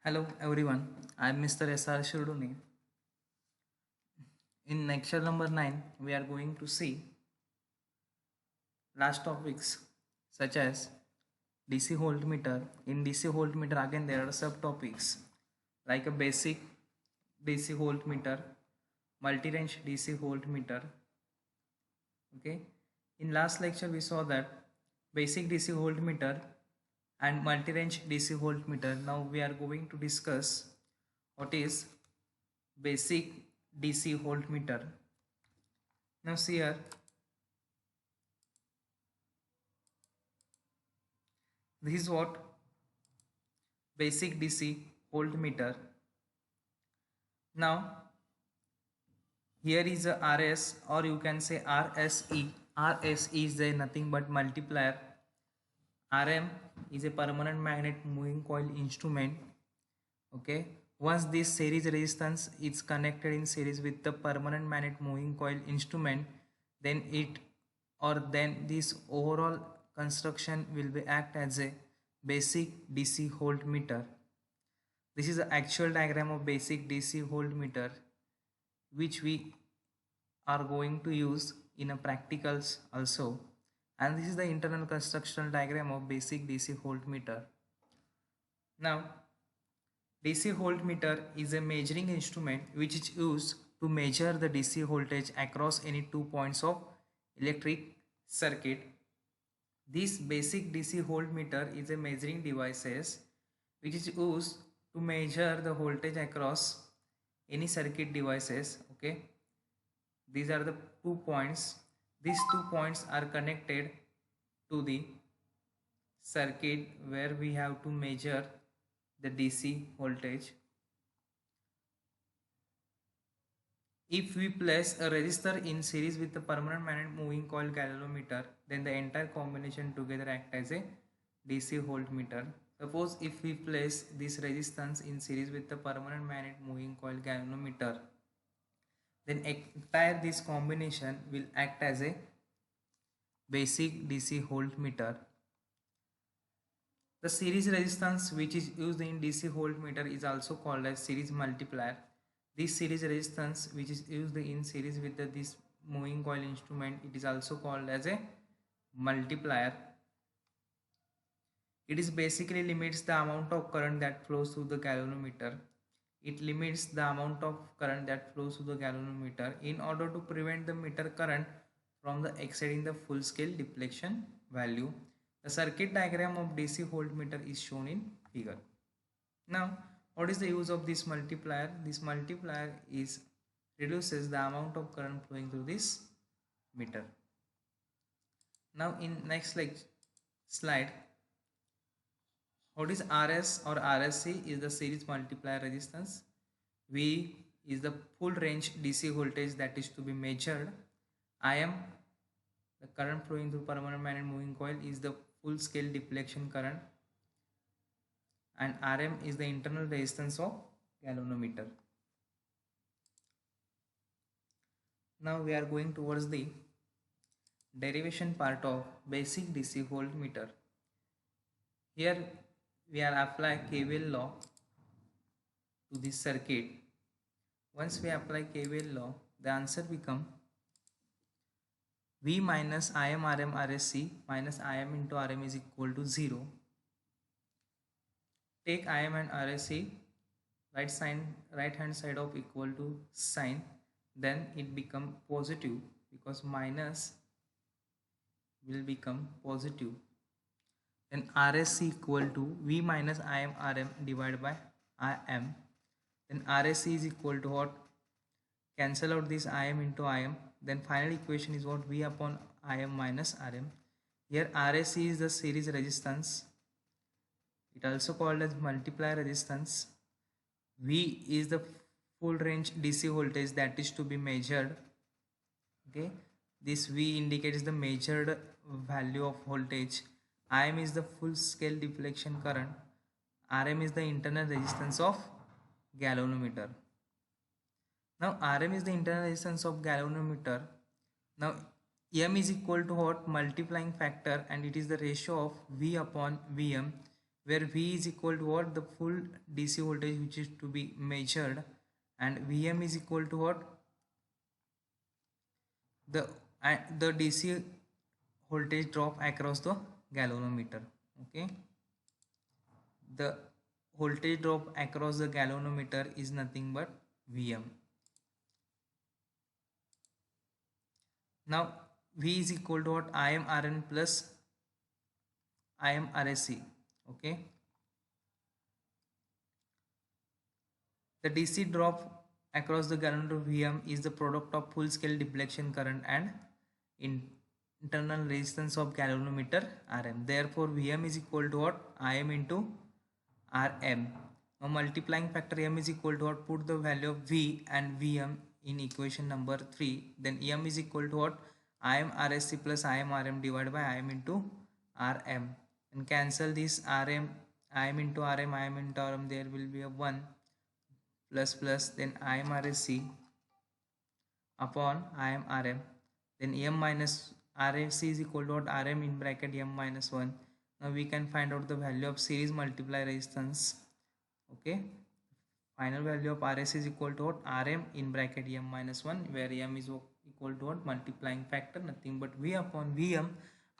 Hello everyone, I am Mr. S.R. Shirduni. In lecture number 9, we are going to see last topics such as DC voltmeter. In DC voltmeter again there are subtopics like a basic DC voltmeter, multi-range DC voltmeter. Okay. In last lecture we saw that basic DC voltmeter and multi-range DC voltmeter. Now we are going to discuss what is basic DC voltmeter. Now see here, this is what basic DC voltmeter. Now here is a RS, or you can say RSE. RSE is a nothing but multiplier. RM is a permanent magnet moving coil instrument. Okay, once this series resistance is connected in series with the permanent magnet moving coil instrument, then this overall construction will be act as a basic DC voltmeter. This is the actual diagram of basic DC voltmeter which we are going to use in a practicals also, and this is the internal constructional diagram of basic DC voltmeter. Now DC voltmeter is a measuring instrument which is used to measure the DC voltage across any 2 points of electric circuit. This basic DC voltmeter is a measuring devices which is used to measure the voltage across any circuit devices. Okay, these are the 2 points. These 2 points are connected to the circuit where we have to measure the DC voltage. If we place a resistor in series with the permanent magnet moving coil galvanometer, then the entire combination together act as a DC voltmeter. Suppose if we place this resistance in series with the permanent magnet moving coil galvanometer, then entire this combination will act as a basic DC voltmeter. The series resistance which is used in DC voltmeter is also called as series multiplier. This series resistance which is used in series with this moving coil instrument, it is also called as a multiplier. It is basically limits the amount of current that flows through the galvanometer. It limits the amount of current that flows through the galvanometer in order to prevent the meter current from the exceeding the full scale deflection value. The circuit diagram of DC voltmeter is shown in figure. Now, what is the use of this multiplier? This multiplier is reduces the amount of current flowing through this meter. Now, in next slide, what is RS or RSC is the series multiplier resistance. V is the full range DC voltage that is to be measured. IM, the current flowing through permanent magnet moving coil, is the full scale deflection current, and Rm is the internal resistance of galvanometer. Now we are going towards the derivation part of basic DC voltmeter. Here we are apply KVL law to this circuit. Once we apply KVL law, the answer become V minus Im Rm Rsc minus Im into Rm is equal to 0. Take Im and Rsc, right hand side of equal to sign, then it become positive because minus will become positive. Then Rsc equal to V minus Im Rm divided by Im. Then Rsc is equal to what? Cancel out this Im into Im. Then final equation is what? V upon Im minus Rm. Here Rsc is the series resistance. It also called as multiplier resistance. V is the full range DC voltage that is to be measured. Okay, this V indicates the measured value of voltage. Im is the full scale deflection current. Rm is the internal resistance of galvanometer. Now Rm is the internal resistance of galvanometer. Now M is equal to what? Multiplying factor, and it is the ratio of V upon Vm. where V is equal to what? The full DC voltage which is to be measured, and Vm is equal to what? The the DC voltage drop across the galvanometer. Okay, the voltage drop across the galvanometer is nothing but Vm. Now V is equal to what? Im Rn plus Im Rse. Okay, the DC drop across the galvanometer Vm is the product of full scale deflection current and internal resistance of galvanometer Rm. Therefore Vm is equal to what? Im into Rm. Now multiplying factor M is equal to what? Put the value of V and Vm in equation number 3. Then M is equal to what? Im Rsc plus Im Rm divided by Im into Rm. And cancel this Rm, Im into Rm, Im into Rm. There will be a 1 plus then Im Rsc upon Im Rm. Then M minus Rsc is equal to what? Rm in bracket M minus 1. Now we can find out the value of series multiply resistance. Okay, final value of Rs is equal to what? Rm in bracket M minus 1, where M is equal to what? Multiplying factor, nothing but V upon Vm.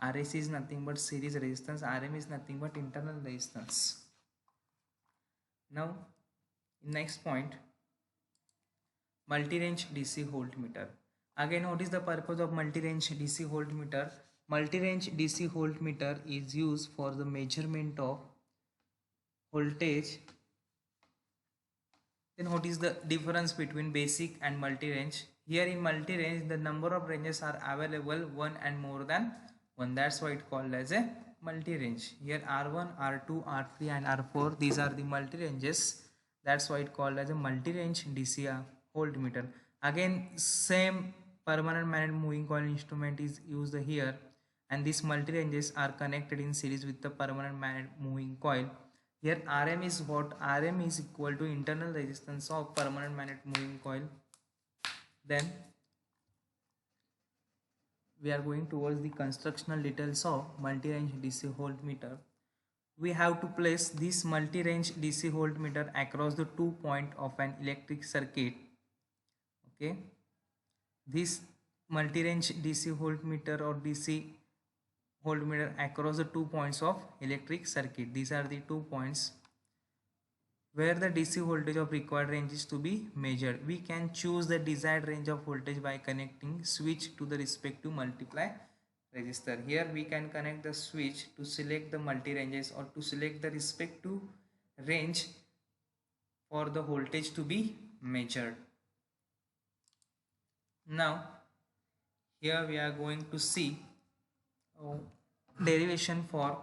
Rs is nothing but series resistance, Rm is nothing but internal resistance. Now next point, multi-range DC voltmeter. Again, what is the purpose of multi-range DC voltmeter? Multi-range DC voltmeter is used for the measurement of voltage. Then what is the difference between basic and multi-range? Here in multi-range, the number of ranges are available, one and more than one. That's why it called as a multi-range. Here R1, R2, R3 and R4, these are the multi-ranges. That's why it called as a multi-range DC voltmeter. Again, same permanent magnet moving coil instrument is used here, and these multi-ranges are connected in series with the permanent magnet moving coil. Here Rm is what? Rm is equal to internal resistance of permanent magnet moving coil. Then we are going towards the constructional details of multi-range DC voltmeter. We have to place this multi-range DC voltmeter across the 2 points of an electric circuit. Okay, this multi-range DC voltmeter or DC voltmeter across the 2 points of electric circuit. These are the 2 points where the DC voltage of required range is to be measured. We can choose the desired range of voltage by connecting switch to the respective multiply resistor. Here we can connect the switch to select the multi-ranges or to select the respective range for the voltage to be measured. Now here we are going to see derivation for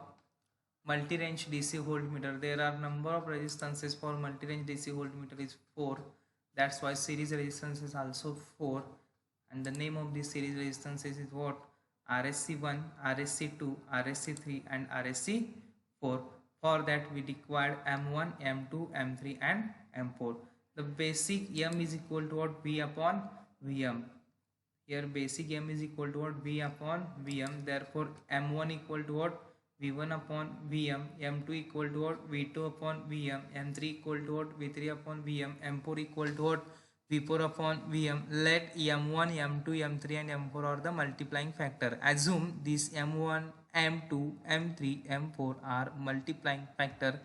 multi-range DC voltmeter. There are number of resistances for multi-range DC voltmeter is 4. That's why series resistance is also 4, and the name of this series resistance is what? RSC1, RSC2, RSC3 and RSC4. For that we required M1, M2, M3 and M4. The basic M is equal to what? V upon Vm. Here basic M is equal to what? V upon Vm. Therefore M1 equal to what? V1 upon Vm. M2 equal to what? V2 upon Vm. M3 equal to what? V3 upon Vm. M4 equal to what? V4 upon Vm. Let M1, M2, M3 and M4 are the multiplying factor. Assume this M1, M2, M3, M4 are multiplying factor.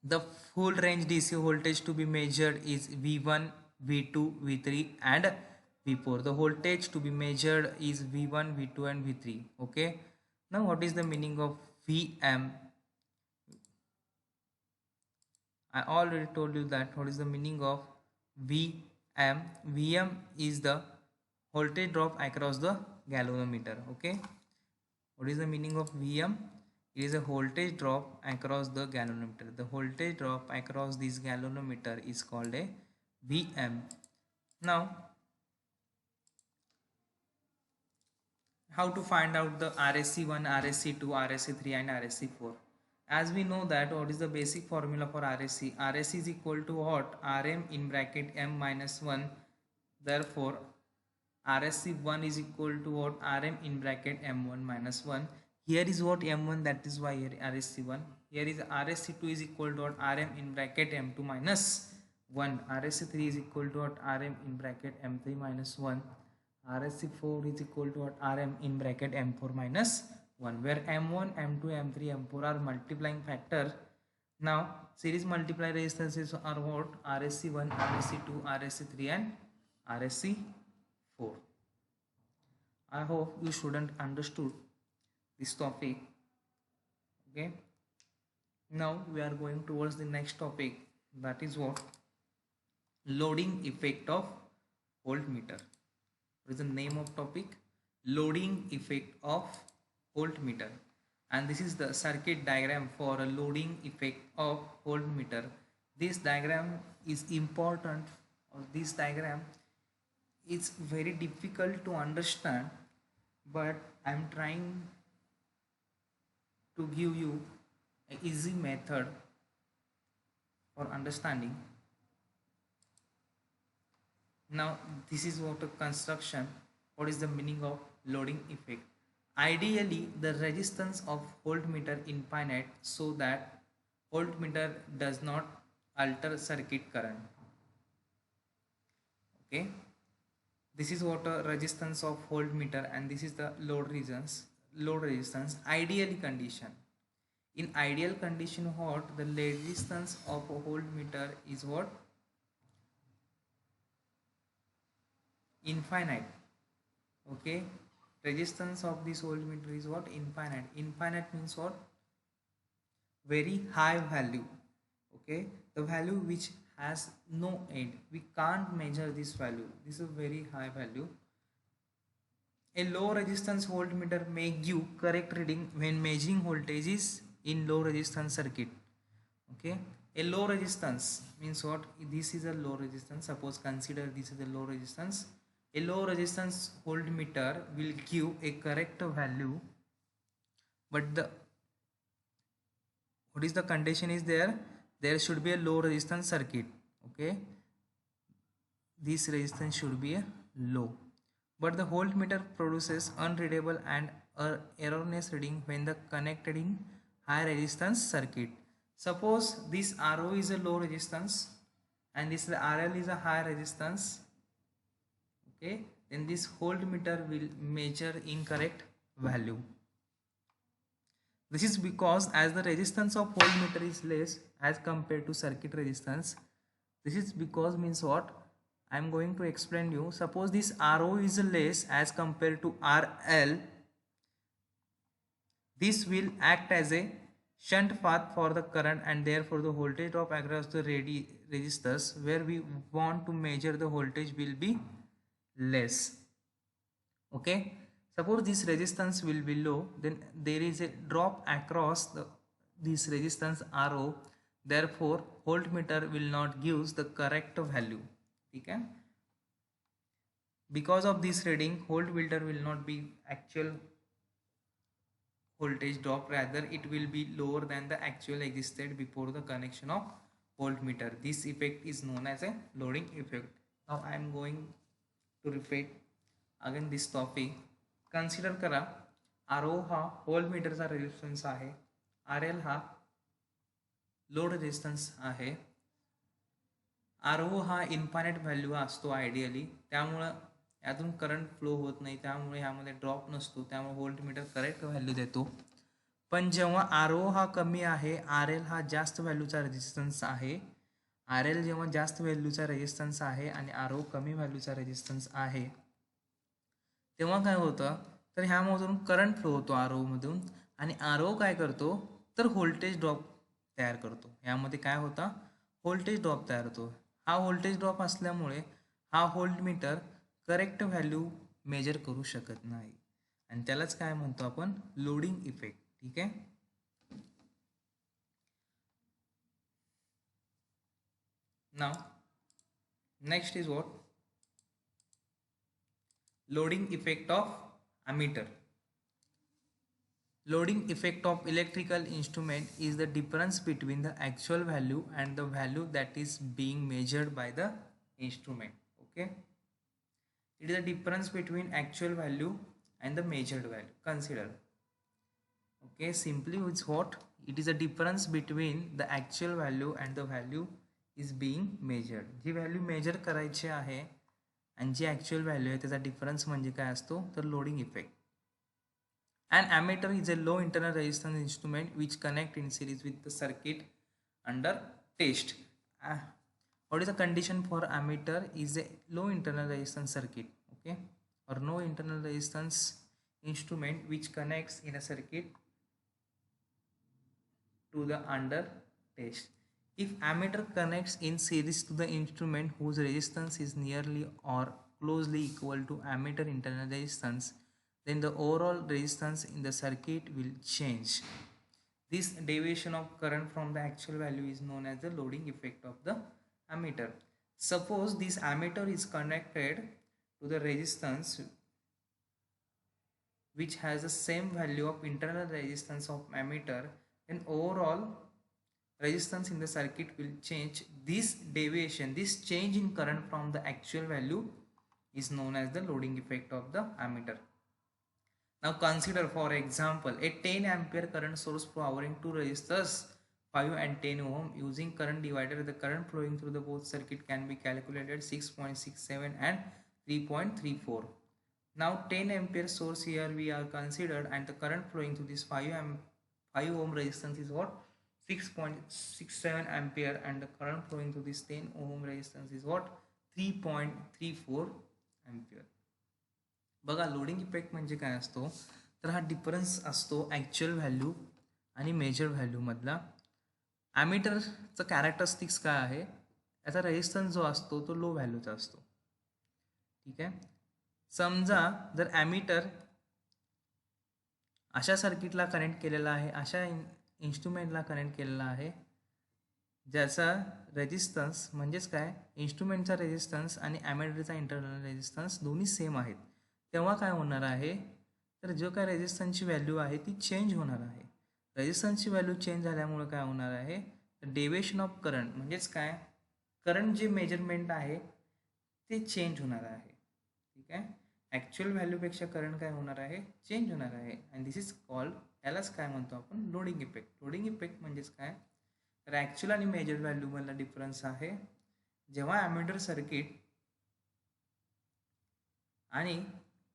The full range DC voltage to be measured is V1, V2, V3 and V4. The voltage to be measured is V1, V2 and V3. Okay. Now what is the meaning of Vm? I already told you that what is the meaning of Vm. Vm is the voltage drop across the galvanometer. Okay. What is the meaning of Vm? It is a voltage drop across the galvanometer. The voltage drop across this galvanometer is called a Vm. Now, how to find out the RSC1, RSC2, RSC3 and RSC4? As we know that what is the basic formula for RSC? RSC is equal to what? Rm in bracket M minus 1. Therefore, RSC1 is equal to what? Rm in bracket M1 minus 1. Here is what M1, that is why here RSC1. Here is RSC2 is equal to what RM in bracket M2 minus 1. RSC3 is equal to what RM in bracket M3 minus 1. RSC4 is equal to what RM in bracket M4 minus 1, where M1, M2, M3, M4 are multiplying factor. Now series multiply resistances are what? RSC1, RSC2, RSC3 and RSC4. I hope you student understood this topic. Okay, now we are going towards the next topic, that is what? Loading effect of voltmeter. What is the name of topic? Loading effect of voltmeter. And this is the circuit diagram for a loading effect of voltmeter. This diagram is important, or this diagram is very difficult to understand, but I am trying to give you an easy method for understanding. Now this is what a construction. What is the meaning of loading effect? Ideally the resistance of voltmeter infinite, so that voltmeter does not alter circuit current. Okay, this is what a resistance of voltmeter, and this is the load resistance ideally condition. In ideal condition, what the resistance of a voltmeter is what? Infinite. Okay, resistance of this voltmeter is what? Infinite. Infinite means what? Very high value. Okay, the value which has no end. We can't measure this value. This is a very high value. A low resistance voltmeter may give correct reading when measuring voltages in low resistance circuit. Okay, a low resistance means what? This is a low resistance. Suppose consider this is a low resistance. A low resistance voltmeter will give a correct value, but the what is the condition is there? There should be a low resistance circuit. Okay, this resistance should be a low, but the voltmeter produces unreadable and erroneous reading when the connected in high resistance circuit. Suppose this RO is a low resistance and this RL is a high resistance. Okay, then this voltmeter will measure incorrect value. This is because as the resistance of voltmeter is less as compared to circuit resistance. This is because means what? I am going to explain you. Suppose this RO is less as compared to RL. This will act as a shunt path for the current, and therefore the voltage drop across the resistors where we want to measure the voltage will be less. Okay, suppose this resistance will be low, then there is a drop across this resistance RO, therefore voltmeter will not give the correct value. Okay, because of this reading voltmeter will not be actual voltage drop, rather it will be lower than the actual existed before the connection of voltmeter. This effect is known as a loading effect. Now I am going to repeat again this topic. Consider करा RO हा व्होल्टमीटरचा resistance आहे, RL हा load resistance आहे. RO हा infinite value असतो ideally, त्यामुळं यातून current flow होत नाही, त्यामुळे ह्यामध्ये ड्रॉप नसतो, त्यामुळे व्होल्टमीटर करेक्ट व्हॅल्यू देतो. पण जेव्हा RO हा कमी आहे, RL हा जास्त व्हॅल्यूचा रेजिस्टन्स आहे, RL जेव्हा जास्त व्हॅल्यूचा रेजिस्टन्स आहे आणि RO कमी व्हॅल्यूचा रेजिस्टन्स आहे, तेव्हा काय होतं? तर ह्यामधून करंट फ्लो होतो RO मधून, आणि RO काय करतो? तर व्होल्टेज ड्रॉप तयार करतो. यामध्ये काय होता? व्होल्टेज ड्रॉप तयार होतो. हा व्होल्टेज ड्रॉप असल्यामुळे हा व्होल्टमीटर करेक्ट व्हॅल्यू मेजर करू शकत नाही, आणि त्यालाच काय म्हणतो आपण? Loading effect. ठीक आहे. Now next is what? Loading effect of ammeter. Loading effect of electrical instrument is the difference between the actual value and the value that is being measured by the instrument. Okay, it is the difference between actual value and the measured value. Consider Okay, simply it's what? It is a difference between the actual value and the value is being measured. जी value measure करायची आहे आणि जी actual value आहे त्याचा difference म्हणजे काय असतो तर loading effect. An ammeter is a low internal resistance instrument which connect in series with the circuit under test. What is the condition for ammeter? Is a low internal resistance circuit, okay, or no internal resistance instrument which connects in a circuit to the under test. If ammeter connects in series to the instrument whose resistance is nearly or closely equal to ammeter internal resistance, then the overall resistance in the circuit will change. This deviation of current from the actual value is known as the loading effect of the ammeter. Suppose this ammeter is connected to the resistance which has the same value of internal resistance of ammeter, then overall resistance in the circuit will change. This deviation, this change in current from the actual value is known as the loading effect of the ammeter. Now consider, for example, a 10 ampere current source powering two resistors 5 and 10 ohm. Using current divider, the current flowing through the both circuit can be calculated 6.67 and 3.34. Now 10 ampere source here we are considered, and the current flowing through this 5 ohm resistance is what? 6.67 ampere, and the current flowing through this 10 ohm resistance is what? 3.34 ampere. बघा, loading effect म्हणजे काय असतो तर हा difference असतो actual value आणि major व्हॅल्यूमधला. ॲमीटरचं characteristics काय आहे, याचा रेजिस्टन्स जो असतो तो लो व्हॅल्यूचा असतो. ठीक आहे. समजा जर ॲमीटर अशा सर्किटला कनेक्ट केलेला आहे, अशा इन्स्ट्रुमेंटला कनेक्ट केलेला आहे ज्याचा रेजिस्टन्स म्हणजेच काय, इन्स्ट्रुमेंटचा रेजिस्टन्स आणि ॲमीटरचा इंटरनल रेजिस्टन्स दोन्ही सेम आहेत, तेव्हा काय होणार आहे तर जो काय रेजिस्टन्सची व्हॅल्यू आहे ती चेंज होणार आहे. रेजिस्टन्सची व्हॅल्यू चेंज झाल्यामुळे काय होणार आहे तर डेविएशन ऑफ करंट म्हणजेच काय, करंट जे मेजरमेंट आहे ते चेंज होणार आहे. ठीक आहे. ॲक्च्युअल व्हॅल्यूपेक्षा करंट काय होणार आहे, चेंज होणार आहे. अँड दिस इज कॉल्ड, यालाच काय म्हणतो आपण, लोडिंग इफेक्ट. लोडिंग इफेक्ट म्हणजेच काय तर ॲक्च्युअल आणि मेजर व्हॅल्यूमधला डिफरन्स आहे. जेव्हा ॲमीटर सर्किट आणि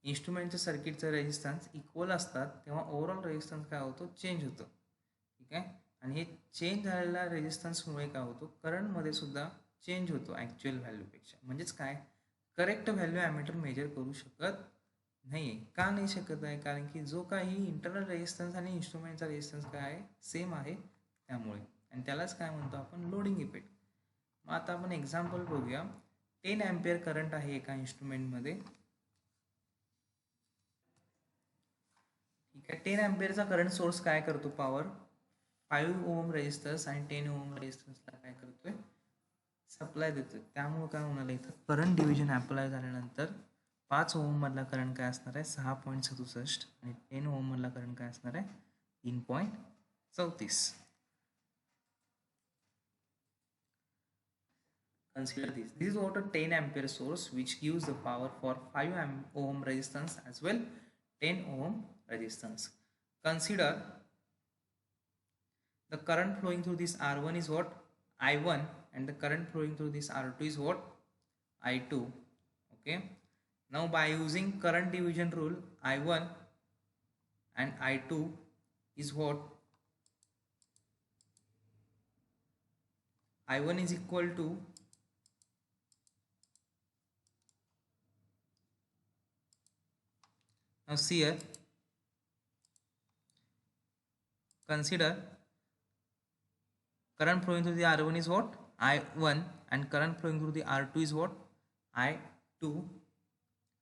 इन्स्ट्रुमेंटचं सर्किटचं रेजिस्टन्स इक्वल असतात तेव्हा ओव्हरऑल रेजिस्टन्स काय होतो, चेंज होतो. ठीक आहे. आणि हे चेंज झालेल्या रेजिस्टन्समुळे काय होतो, करंटमध्ये सुद्धा चेंज होतो ॲक्च्युअल व्हॅल्यूपेक्षा. म्हणजेच काय, करेक्ट व्हॅल्यू ॲमीटर मेजर करू शकत नाही. का नाही शकत आहे, कारण की जो काही इंटरनल रेजिस्टन्स आणि इन्स्ट्रुमेंटचा रेजिस्टन्स काय आहे, सेम आहे त्यामुळे. आणि त्यालाच काय म्हणतो आपण, लोडिंग इफेक्ट. मग आता आपण एक्झाम्पल बघूया. 10 अँपियर करंट आहे एका इन्स्ट्रुमेंटमध्ये. ठीक आहे. 10 अँपियरचा करंट सोर्स काय करतो, पॉवर 5 ओम रेजिस्टर्स आणि 10 ओम रेजिस्टन्सला काय करतोय, सप्लाय देतोय. त्यामुळे काय होणार आहे, इथं करंट डिव्हिजन अप्लाय झाल्यानंतर 5 ओम मधला करंट काय असणार आहे 6.67 आणि 10 ओम मधला करंट काय असणार आहे 3.34. Consider this. This is what a 10 ampere source which gives the power for 5 ohm resistance as well 10 ohm resistance. Consider the current flowing through this R1 is what, I1, and the current flowing through this R2 is what, I2. Okay. Now by using current division rule, I1 and I2 is what, I1 is equal to now see here, consider current flowing through the R1 is what, I1, and current flowing through the R2 is what, I2.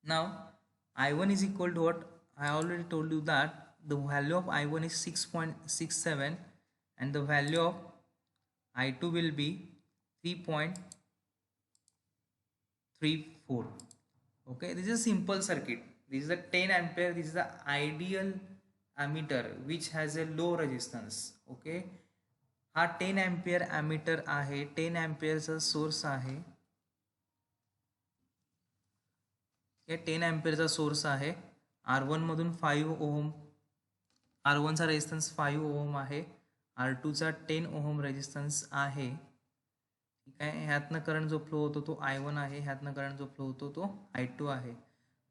Now I1 is equal to what, I already told you that the value of I1 is 6.67 and the value of I2 will be 3.34. okay, this is a simple circuit. This is a 10 ampere. This is the ideal ammeter which has a low resistance. okay, हा 10 ampere ammeter आहे, 10 अँपियरचा source आहे. 10 अँपियरचा source आहे. R1 मधून 5 ओम R1चा resistance 5 ohm आहे, R2चा 10 ohm resistance आहे. ठीक आहे. ह्यातनं current जो फ्लो होतो तो I1 आहे, ह्यातनं करंट जो फ्लो होतो तो I2 आहे.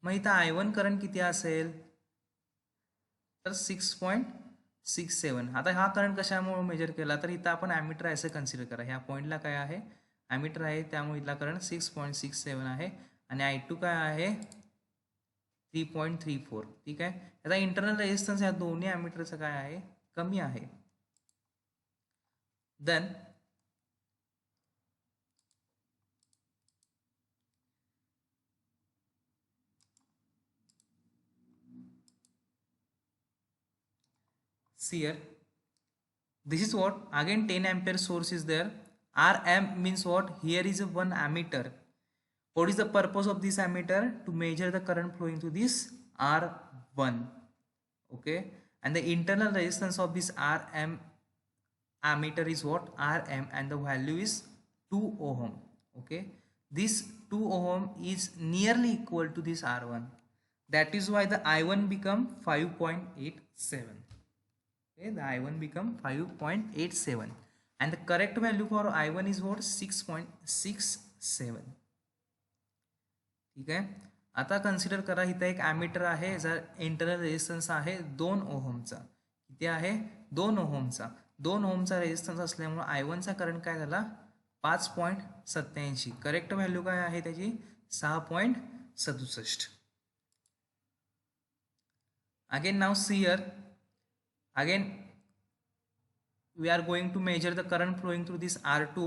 मग इथं I1 करंट किती असेल तर 6.67. आता हा करंट कशामुळे मेजर केला तर इथं आपण ॲमीटर असं कन्सिडर करा. ह्या पॉईंटला काय आहे ॲमीटर आहे, त्यामुळे इथला करंट 6.67 आहे आणि I2 काय आहे 3.34. ठीक आहे. याचा इंटरनल रेजिस्टन्स या दोन्ही ॲमीटरचं काय आहे कमी आहे. Then see here, this is what again 10 ampere source is there. Rm means what, here is a one ammeter. What is the purpose of this ammeter? To measure the current flowing through this R1. Okay, and the internal resistance of this Rm ammeter is what, Rm, and the value is 2 ohm. Okay, this 2 ohm is nearly equal to this R1. That is why the I1 become 5.87. Okay, the I1 become 5.87 and the correct value for I1 is what, 6.67. ठीक आहे. आता consider करा इथं एक ammeter आहे, याचा internal resistance आहे 2 ओहमचा. किती आहे 2 ओहमचा. 2 ओहमचा रेजिस्टन्स असल्यामुळे I1चा करंट काय झाला 5.87. करेक्ट व्हॅल्यू काय आहे त्याची 6.67. Again now see here, again we are going to measure the current flowing through this R2.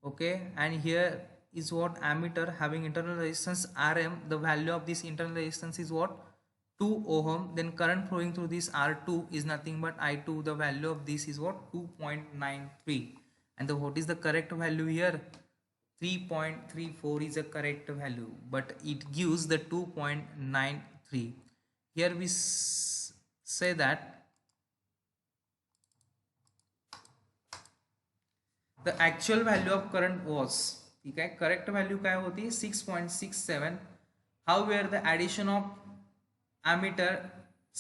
Okay, and here is what ammeter having internal resistance Rm. The value of this internal resistance is what, 2 ohm. Then current flowing through this R2 is nothing but I2. The value of this is what, 2.93. And what is the correct value here? 3.34 is a correct value, but it gives the 2.93. Here we say that the actual value of current was, ठीक आहे, correct value काय होती 6.67. However, the addition of ammeter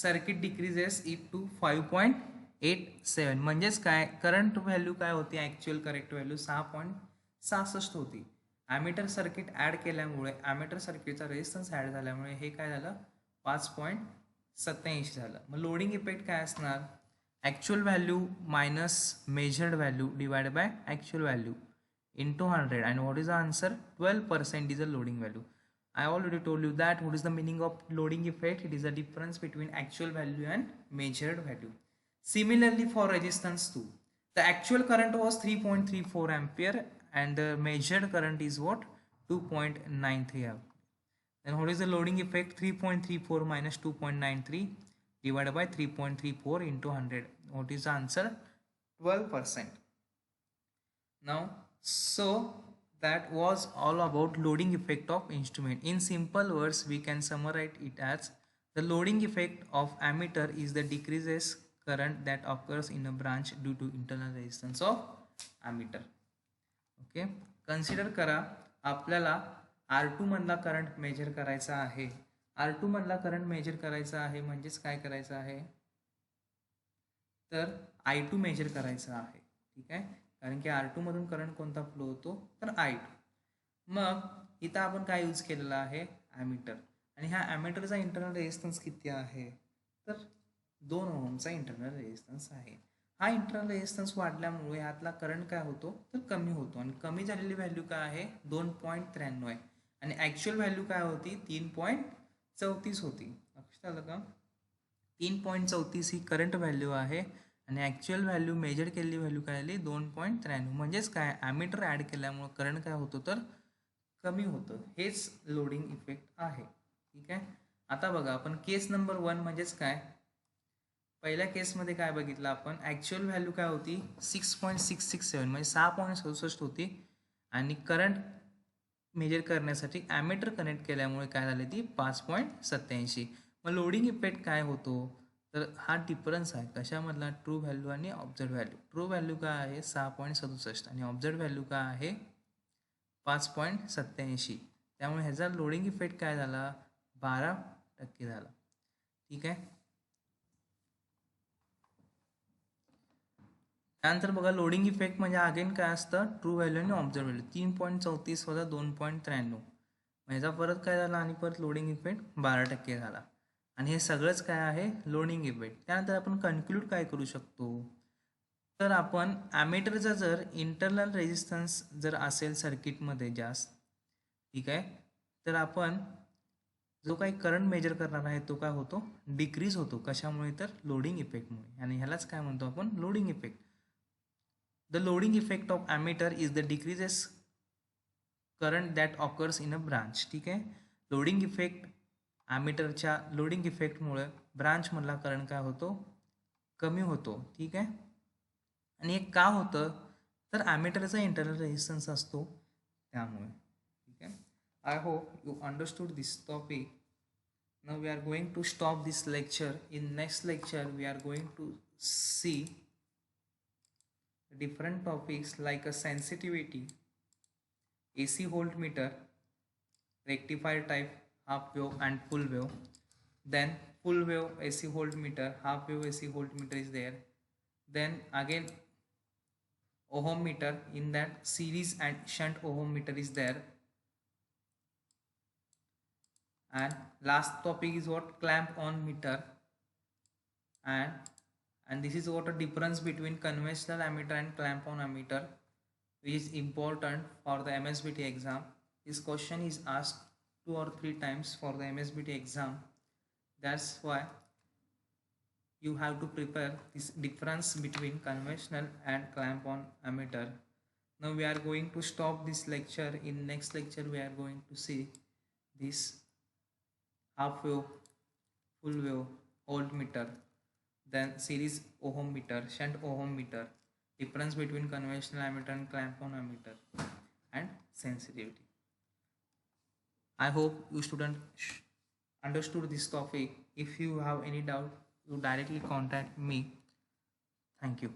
circuit decreases it to 5.87. म्हणजेच काय current value काय होती actual correct value 6.66 होती. Ammeter circuit add केल्यामुळे ॲमीटर सर्किटचा रेजिस्टन्स ॲड झाल्यामुळे हे काय झालं 5.87 झालं. मग लोडिंग इफेक्ट काय असणार, actual value minus measured value divided by actual value into 100, and what is the answer, 12% is the loading value. I already told you that what is the meaning of loading effect. It is the difference between actual value and measured value. Similarly for resistance 2, the actual current was 3.34 ampere and the measured current is what, 2.93 ampere. Then what is the loading effect, 3.34 minus 2.93 divided by 3.34 into 100. What is the answer, 12%. Now, so that was all about loading effect of instrument. In simple words, we can summarize it as the loading effect of ammeter is the decreases current that occurs in a branch due to internal resistance of ammeter. Okay, consider करा आपल्याला R2 मधला current measure करायचा आहे. R2 मधला current measure करायचा आहे म्हणजेच काय करायचं आहे तर I2 मेजर करायचा आहे. ठीक आहे, कारण की R2 मधून करंट कोणता फ्लो होतो तर I2. मग इथं आपण काय यूज केलेला आहे ॲमीटर, आणि ह्या ॲमीटरचा इंटरनल रेजिस्टन्स किती आहे तर 2 ओहमचा इंटरनल रेजिस्टन्स आहे. हा इंटरनल रेजिस्टन्स वाढल्यामुळे ह्यातला करंट काय होतो तर कमी होतो, आणि कमी झालेली व्हॅल्यू काय आहे 2.93 आहे, आणि ॲक्च्युअल व्हॅल्यू काय होती 3.34 होती. लक्षात आलं का, 3.34 ही करंट व्हॅल्यू आहे आणि ॲक्च्युअल व्हॅल्यू मेजर केलेली व्हॅल्यू काय आली 2.93. म्हणजेच काय ॲमीटर ॲड केल्यामुळे करंट काय होतो तर कमी होतं. हेच लोडिंग इफेक्ट आहे. ठीक आहे, आता बघा आपण केस नंबर 1 म्हणजेच काय, पहिल्या केसमध्ये काय बघितलं आपण ॲक्च्युअल व्हॅल्यू काय होती 6.667 म्हणजे 6.67 होती, आणि करंट मेजर करण्यासाठी ॲमीटर कनेक्ट केल्यामुळे काय झाले ती 5.87. मग लोडिंग इफेक्ट काय होतो तर हा डिफरन्स आहे कशामधला ट्रू व्हॅल्यू आणि ऑब्झर्व व्हॅल्यू. ट्रू व्हॅल्यू काय आहे 6.67 आणि ऑब्झर्व व्हॅल्यू काय आहे 5.87. त्यामुळे ह्याचा लोडिंग इफेक्ट काय झाला 12% झाला. ठीक आहे, त्यानंतर बघा लोडिंग इफेक्ट म्हणजे अगेन काय असतं, ट्रू व्हॅल्यू आणि ऑब्झर्व व्हॅल्यू. 3.34 वजा 2.93. ह्याचा परत काय झाला आणि परत लोडिंग इफेक्ट 12% झाला. आणि हे सगळंच काय आहे, लोडिंग इफेक्ट. त्यानंतर आपण कन्क्लूड काय करू शकतो, तर आपण ॲमीटरचा जर इंटरनल रेझिस्टन्स जर असेल सर्किटमध्ये जास्त, ठीक आहे, तर आपण जो काही करंट मेजर करणार आहे तो काय होतो, डिक्रीज होतो. कशामुळे, तर लोडिंग इफेक्टमुळे. आणि ह्यालाच काय म्हणतो आपण, loading effect. The loading effect of ammeter is the decreases current that occurs in a branch. ठीक आहे, लोडिंग इफेक्ट, ॲमीटरच्या लोडिंग इफेक्टमुळे ब्रांचमधला करंट काय होतो, कमी होतो. ठीक आहे, आणि हे का होतं, तर ॲमीटरचा इंटरनल रेझिस्टन्स असतो त्यामुळे. ठीक आहे, I hope you understood this topic. Now we are going to stop this lecture. In next lecture we are going to see different topics like a sensitivity, AC voltmeter, rectifier type, half wave and full wave. Then full wave AC voltmeter, half wave AC voltmeter is there. Then again ohm meter, in that series and shunt ohm meter is there. And last topic is what, clamp on meter. And this is what a difference between conventional ammeter and clamp on ammeter, which is important for the MSBT exam. This question is asked 2 or 3 times for the MSBT exam. That's why you have to prepare this difference between conventional and clamp on ammeter. Now we are going to stop this lecture. In next lecture we are going to see this half wave, full wave, voltmeter, then series ohm meter, shunt ohm meter, difference between conventional ammeter and clamp on ammeter, and sensitivity. I hope you students understood this topic. If you have any doubt, you directly contact me. Thank you.